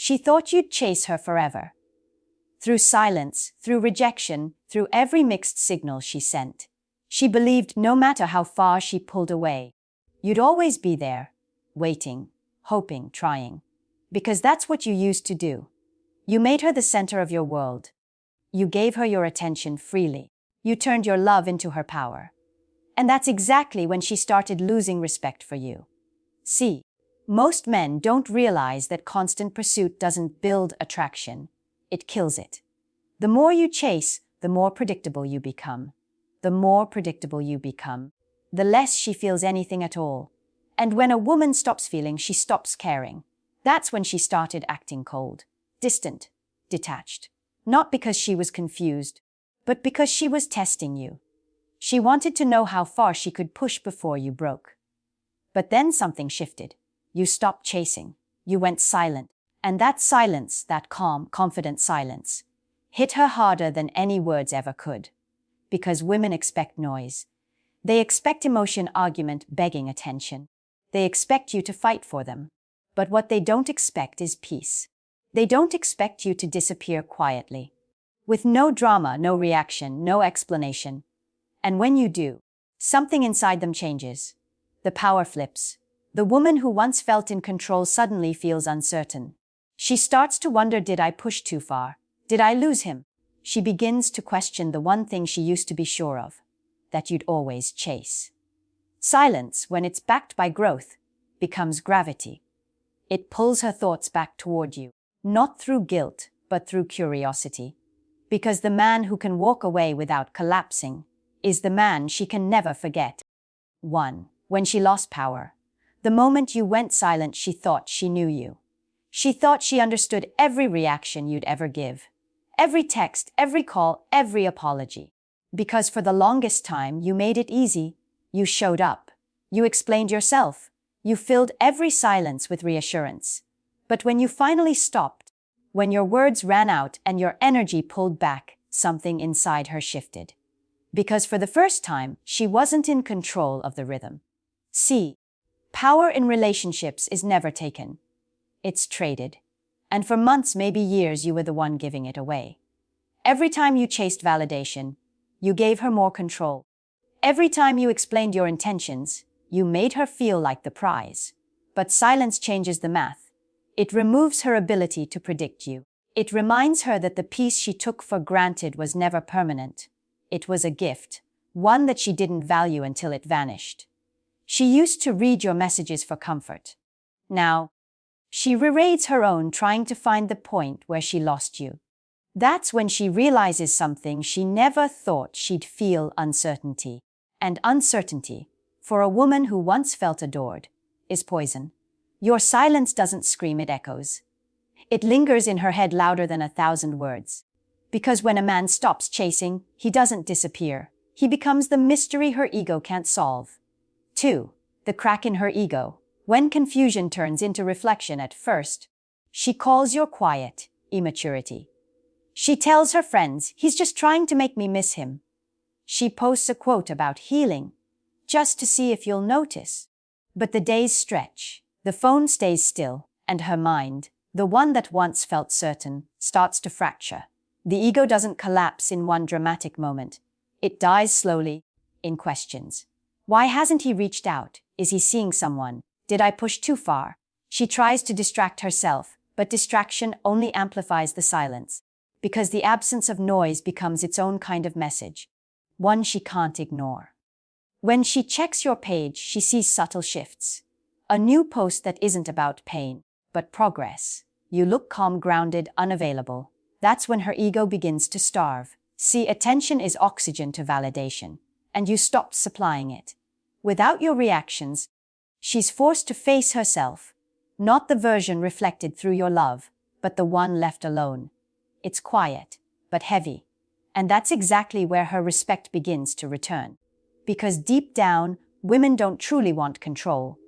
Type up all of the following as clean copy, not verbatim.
She thought you'd chase her forever. Through silence, through rejection, through every mixed signal she sent. She believed no matter how far she pulled away, you'd always be there, waiting, hoping, trying. Because that's what you used to do. You made her the center of your world. You gave her your attention freely. You turned your love into her power. And that's exactly when she started losing respect for you. See, most men don't realize that constant pursuit doesn't build attraction. It kills it. The more you chase, the more predictable you become. The more predictable you become, the less she feels anything at all. And when a woman stops feeling, she stops caring. That's when she started acting cold, distant, detached. Not because she was confused, but because she was testing you. She wanted to know how far she could push before you broke. But then something shifted. You stopped chasing. You went silent. And that silence, that calm, confident silence, hit her harder than any words ever could. Because women expect noise. They expect emotion, argument, begging attention. They expect you to fight for them. But what they don't expect is peace. They don't expect you to disappear quietly. With no drama, no reaction, no explanation. And when you do, something inside them changes. The power flips. The woman who once felt in control suddenly feels uncertain. She starts to wonder, did I push too far? Did I lose him? She begins to question the one thing she used to be sure of, that you'd always chase. Silence, when it's backed by growth, becomes gravity. It pulls her thoughts back toward you, not through guilt, but through curiosity. Because the man who can walk away without collapsing is the man she can never forget. 1. When she lost power. The moment you went silent, she thought she knew you. She thought she understood every reaction you'd ever give. Every text, every call, every apology. Because for the longest time, you made it easy. You showed up. You explained yourself. You filled every silence with reassurance. But when you finally stopped, when your words ran out and your energy pulled back, something inside her shifted. Because for the first time, she wasn't in control of the rhythm. See, power in relationships is never taken. It's traded. And for months, maybe years, you were the one giving it away. Every time you chased validation, you gave her more control. Every time you explained your intentions, you made her feel like the prize. But silence changes the math. It removes her ability to predict you. It reminds her that the peace she took for granted was never permanent. It was a gift, one that she didn't value until it vanished. She used to read your messages for comfort. Now, she rereads her own, trying to find the point where she lost you. That's when she realizes something she never thought she'd feel: uncertainty. And uncertainty, for a woman who once felt adored, is poison. Your silence doesn't scream, it echoes. It lingers in her head louder than 1,000 words. Because when a man stops chasing, he doesn't disappear. He becomes the mystery her ego can't solve. 2. The crack in her ego. When confusion turns into reflection at first, she calls your quiet immaturity. She tells her friends, he's just trying to make me miss him. She posts a quote about healing, just to see if you'll notice. But the days stretch, the phone stays still, and her mind, the one that once felt certain, starts to fracture. The ego doesn't collapse in one dramatic moment. It dies slowly, in questions. Why hasn't he reached out? Is he seeing someone? Did I push too far? She tries to distract herself, but distraction only amplifies the silence, because the absence of noise becomes its own kind of message, one she can't ignore. When she checks your page, she sees subtle shifts. A new post that isn't about pain, but progress. You look calm, grounded, unavailable. That's when her ego begins to starve. See, attention is oxygen to validation, and you stopped supplying it. Without your reactions, she's forced to face herself, not the version reflected through your love, but the one left alone. It's quiet, but heavy. And that's exactly where her respect begins to return. Because deep down, women don't truly want control.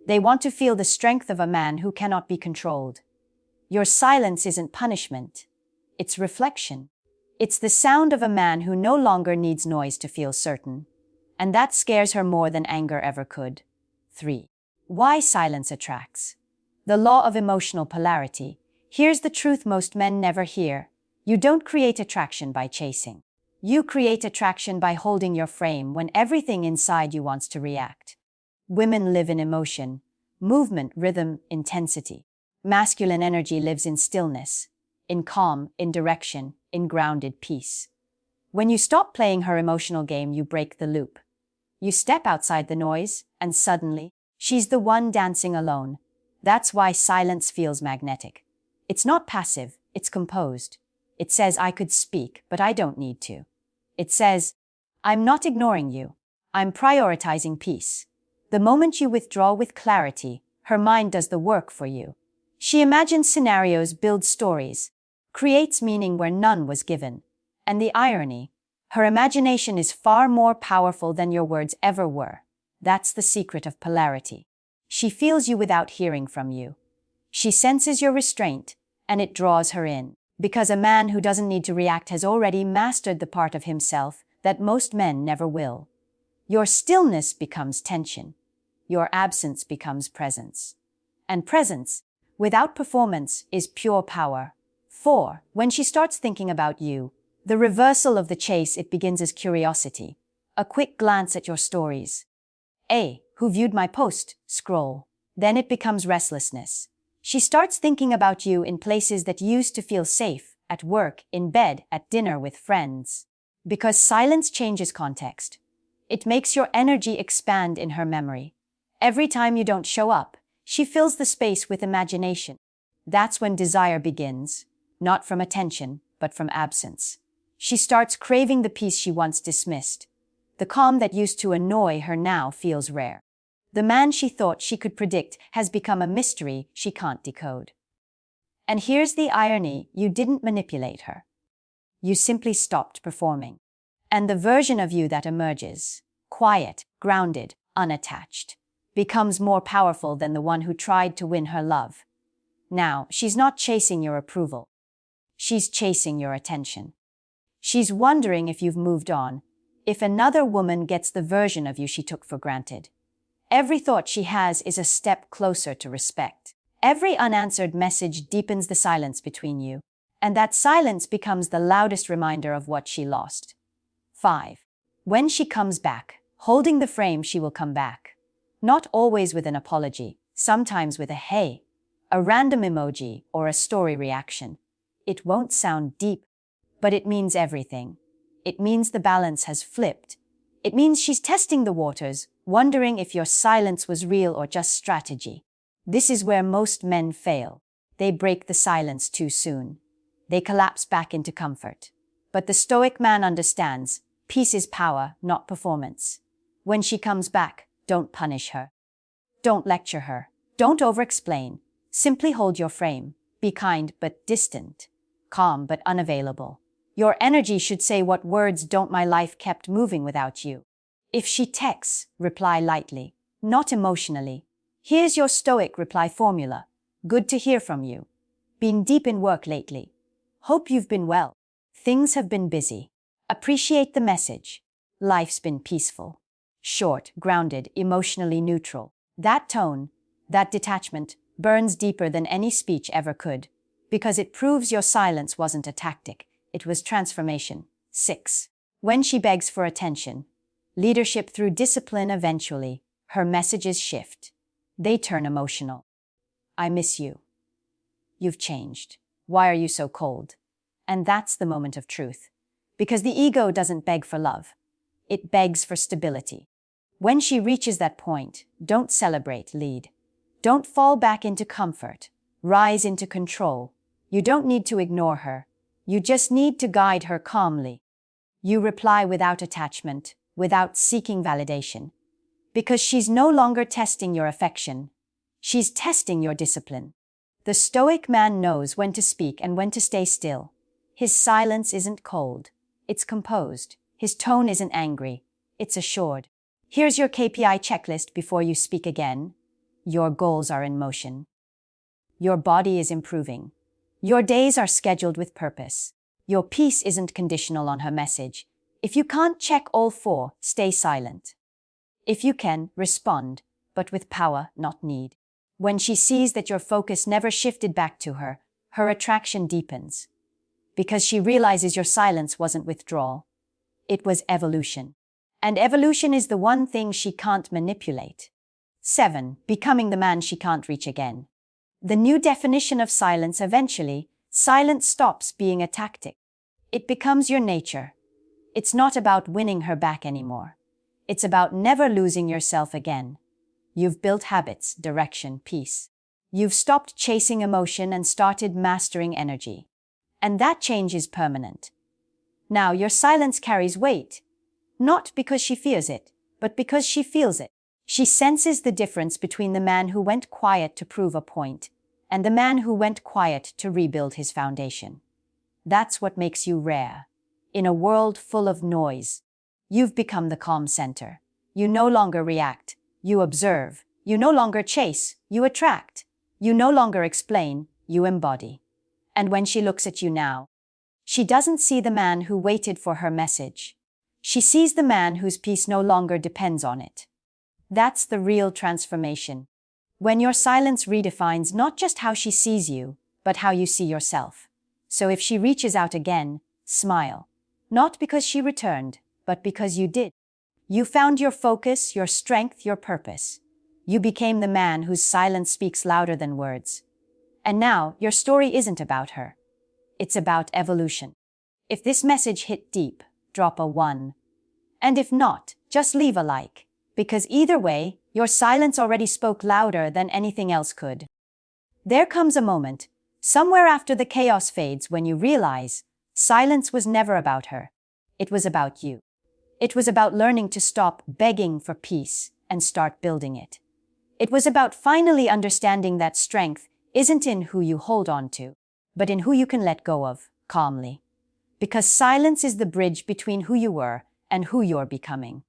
They want to feel the strength of a man who cannot be controlled. Your silence isn't punishment. It's reflection. It's the sound of a man who no longer needs noise to feel certain. And that scares her more than anger ever could. 3. Why silence attracts. The law of emotional polarity. Here's the truth most men never hear. You don't create attraction by chasing. You create attraction by holding your frame when everything inside you wants to react. Women live in emotion, movement, rhythm, intensity. Masculine energy lives in stillness, in calm, in direction, in grounded peace. When you stop playing her emotional game, you break the loop. You step outside the noise, and suddenly, she's the one dancing alone. That's why silence feels magnetic. It's not passive, it's composed. It says, I could speak, but I don't need to. It says, I'm not ignoring you. I'm prioritizing peace. The moment you withdraw with clarity, her mind does the work for you. She imagines scenarios, builds stories, creates meaning where none was given. And the irony, her imagination is far more powerful than your words ever were. That's the secret of polarity. She feels you without hearing from you. She senses your restraint, and it draws her in. Because a man who doesn't need to react has already mastered the part of himself that most men never will. Your stillness becomes tension. Your absence becomes presence. And presence, without performance, is pure power. 4. When she starts thinking about you, the reversal of the chase, it begins as curiosity. A quick glance at your stories. Who viewed my post? Scroll. Then it becomes restlessness. She starts thinking about you in places that used to feel safe, at work, in bed, at dinner with friends. Because silence changes context. It makes your energy expand in her memory. Every time you don't show up, she fills the space with imagination. That's when desire begins, not from attention, but from absence. She starts craving the peace she once dismissed. The calm that used to annoy her now feels rare. The man she thought she could predict has become a mystery she can't decode. And here's the irony, you didn't manipulate her. You simply stopped performing. And the version of you that emerges, quiet, grounded, unattached, becomes more powerful than the one who tried to win her love. Now, she's not chasing your approval. She's chasing your attention. She's wondering if you've moved on, if another woman gets the version of you she took for granted. Every thought she has is a step closer to respect. Every unanswered message deepens the silence between you, and that silence becomes the loudest reminder of what she lost. 5. When she comes back, holding the frame, she will come back. Not always with an apology, sometimes with a hey, a random emoji, or a story reaction. It won't sound deep, but it means everything. It means the balance has flipped. It means she's testing the waters, wondering if your silence was real or just strategy. This is where most men fail. They break the silence too soon. They collapse back into comfort. But the Stoic man understands, peace is power, not performance. When she comes back, don't punish her. Don't lecture her. Don't over-explain. Simply hold your frame. Be kind but distant. Calm but unavailable. Your energy should say what words don't my life kept moving without you. If she texts, reply lightly, not emotionally. Here's your Stoic reply formula. Good to hear from you. Been deep in work lately. Hope you've been well. Things have been busy. Appreciate the message. Life's been peaceful. Short, grounded, emotionally neutral. That tone, that detachment, burns deeper than any speech ever could, because it proves your silence wasn't a tactic. It was transformation. 6. When she begs for attention, leadership through discipline, eventually, her messages shift. They turn emotional. I miss you. You've changed. Why are you so cold? And that's the moment of truth. Because the ego doesn't beg for love. It begs for stability. When she reaches that point, don't celebrate, lead. Don't fall back into comfort. Rise into control. You don't need to ignore her. You just need to guide her calmly. You reply without attachment, without seeking validation. Because she's no longer testing your affection. She's testing your discipline. The Stoic man knows when to speak and when to stay still. His silence isn't cold. It's composed. His tone isn't angry. It's assured. Here's your KPI checklist before you speak again. Your goals are in motion. Your body is improving. Your days are scheduled with purpose. Your peace isn't conditional on her message. If you can't check all 4, stay silent. If you can, respond, but with power, not need. When she sees that your focus never shifted back to her, her attraction deepens. Because she realizes your silence wasn't withdrawal. It was evolution. And evolution is the one thing she can't manipulate. 7. Becoming the man she can't reach again. The new definition of silence eventually, silence stops being a tactic. It becomes your nature. It's not about winning her back anymore. It's about never losing yourself again. You've built habits, direction, peace. You've stopped chasing emotion and started mastering energy. And that change is permanent. Now your silence carries weight. Not because she fears it, but because she feels it. She senses the difference between the man who went quiet to prove a point and the man who went quiet to rebuild his foundation. That's what makes you rare. In a world full of noise, you've become the calm center. You no longer react, you observe. You no longer chase, you attract. You no longer explain, you embody. And when she looks at you now, she doesn't see the man who waited for her message. She sees the man whose peace no longer depends on it. That's the real transformation. When your silence redefines not just how she sees you, but how you see yourself. So if she reaches out again, smile. Not because she returned, but because you did. You found your focus, your strength, your purpose. You became the man whose silence speaks louder than words. And now, your story isn't about her. It's about evolution. If this message hit deep, drop a 1. And if not, just leave a like. Because either way, your silence already spoke louder than anything else could. There comes a moment, somewhere after the chaos fades, when you realize silence was never about her. It was about you. It was about learning to stop begging for peace and start building it. It was about finally understanding that strength isn't in who you hold on to, but in who you can let go of, calmly. Because silence is the bridge between who you were and who you're becoming.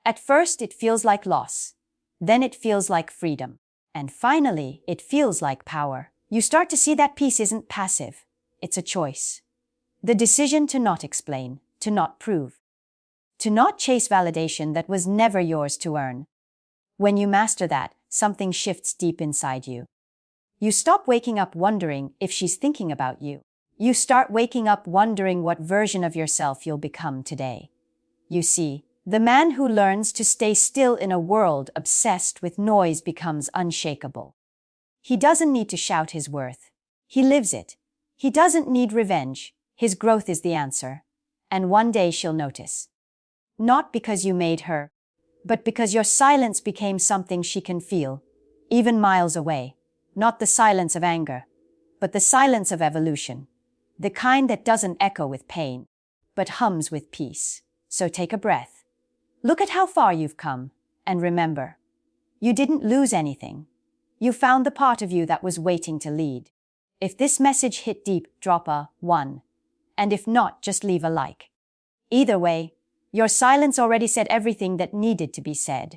At first, it feels like loss. Then it feels like freedom. And finally, it feels like power. You start to see that peace isn't passive. It's a choice. The decision to not explain, to not prove, to not chase validation that was never yours to earn. When you master that, something shifts deep inside you. You stop waking up wondering if she's thinking about you. You start waking up wondering what version of yourself you'll become today. You see, the man who learns to stay still in a world obsessed with noise becomes unshakable. He doesn't need to shout his worth. He lives it. He doesn't need revenge. His growth is the answer. And one day she'll notice. Not because you made her, but because your silence became something she can feel, even miles away. Not the silence of anger, but the silence of evolution. The kind that doesn't echo with pain, but hums with peace. So take a breath. Look at how far you've come, and remember, you didn't lose anything. You found the part of you that was waiting to lead. If this message hit deep, drop a 1. And if not, just leave a like. Either way, your silence already said everything that needed to be said.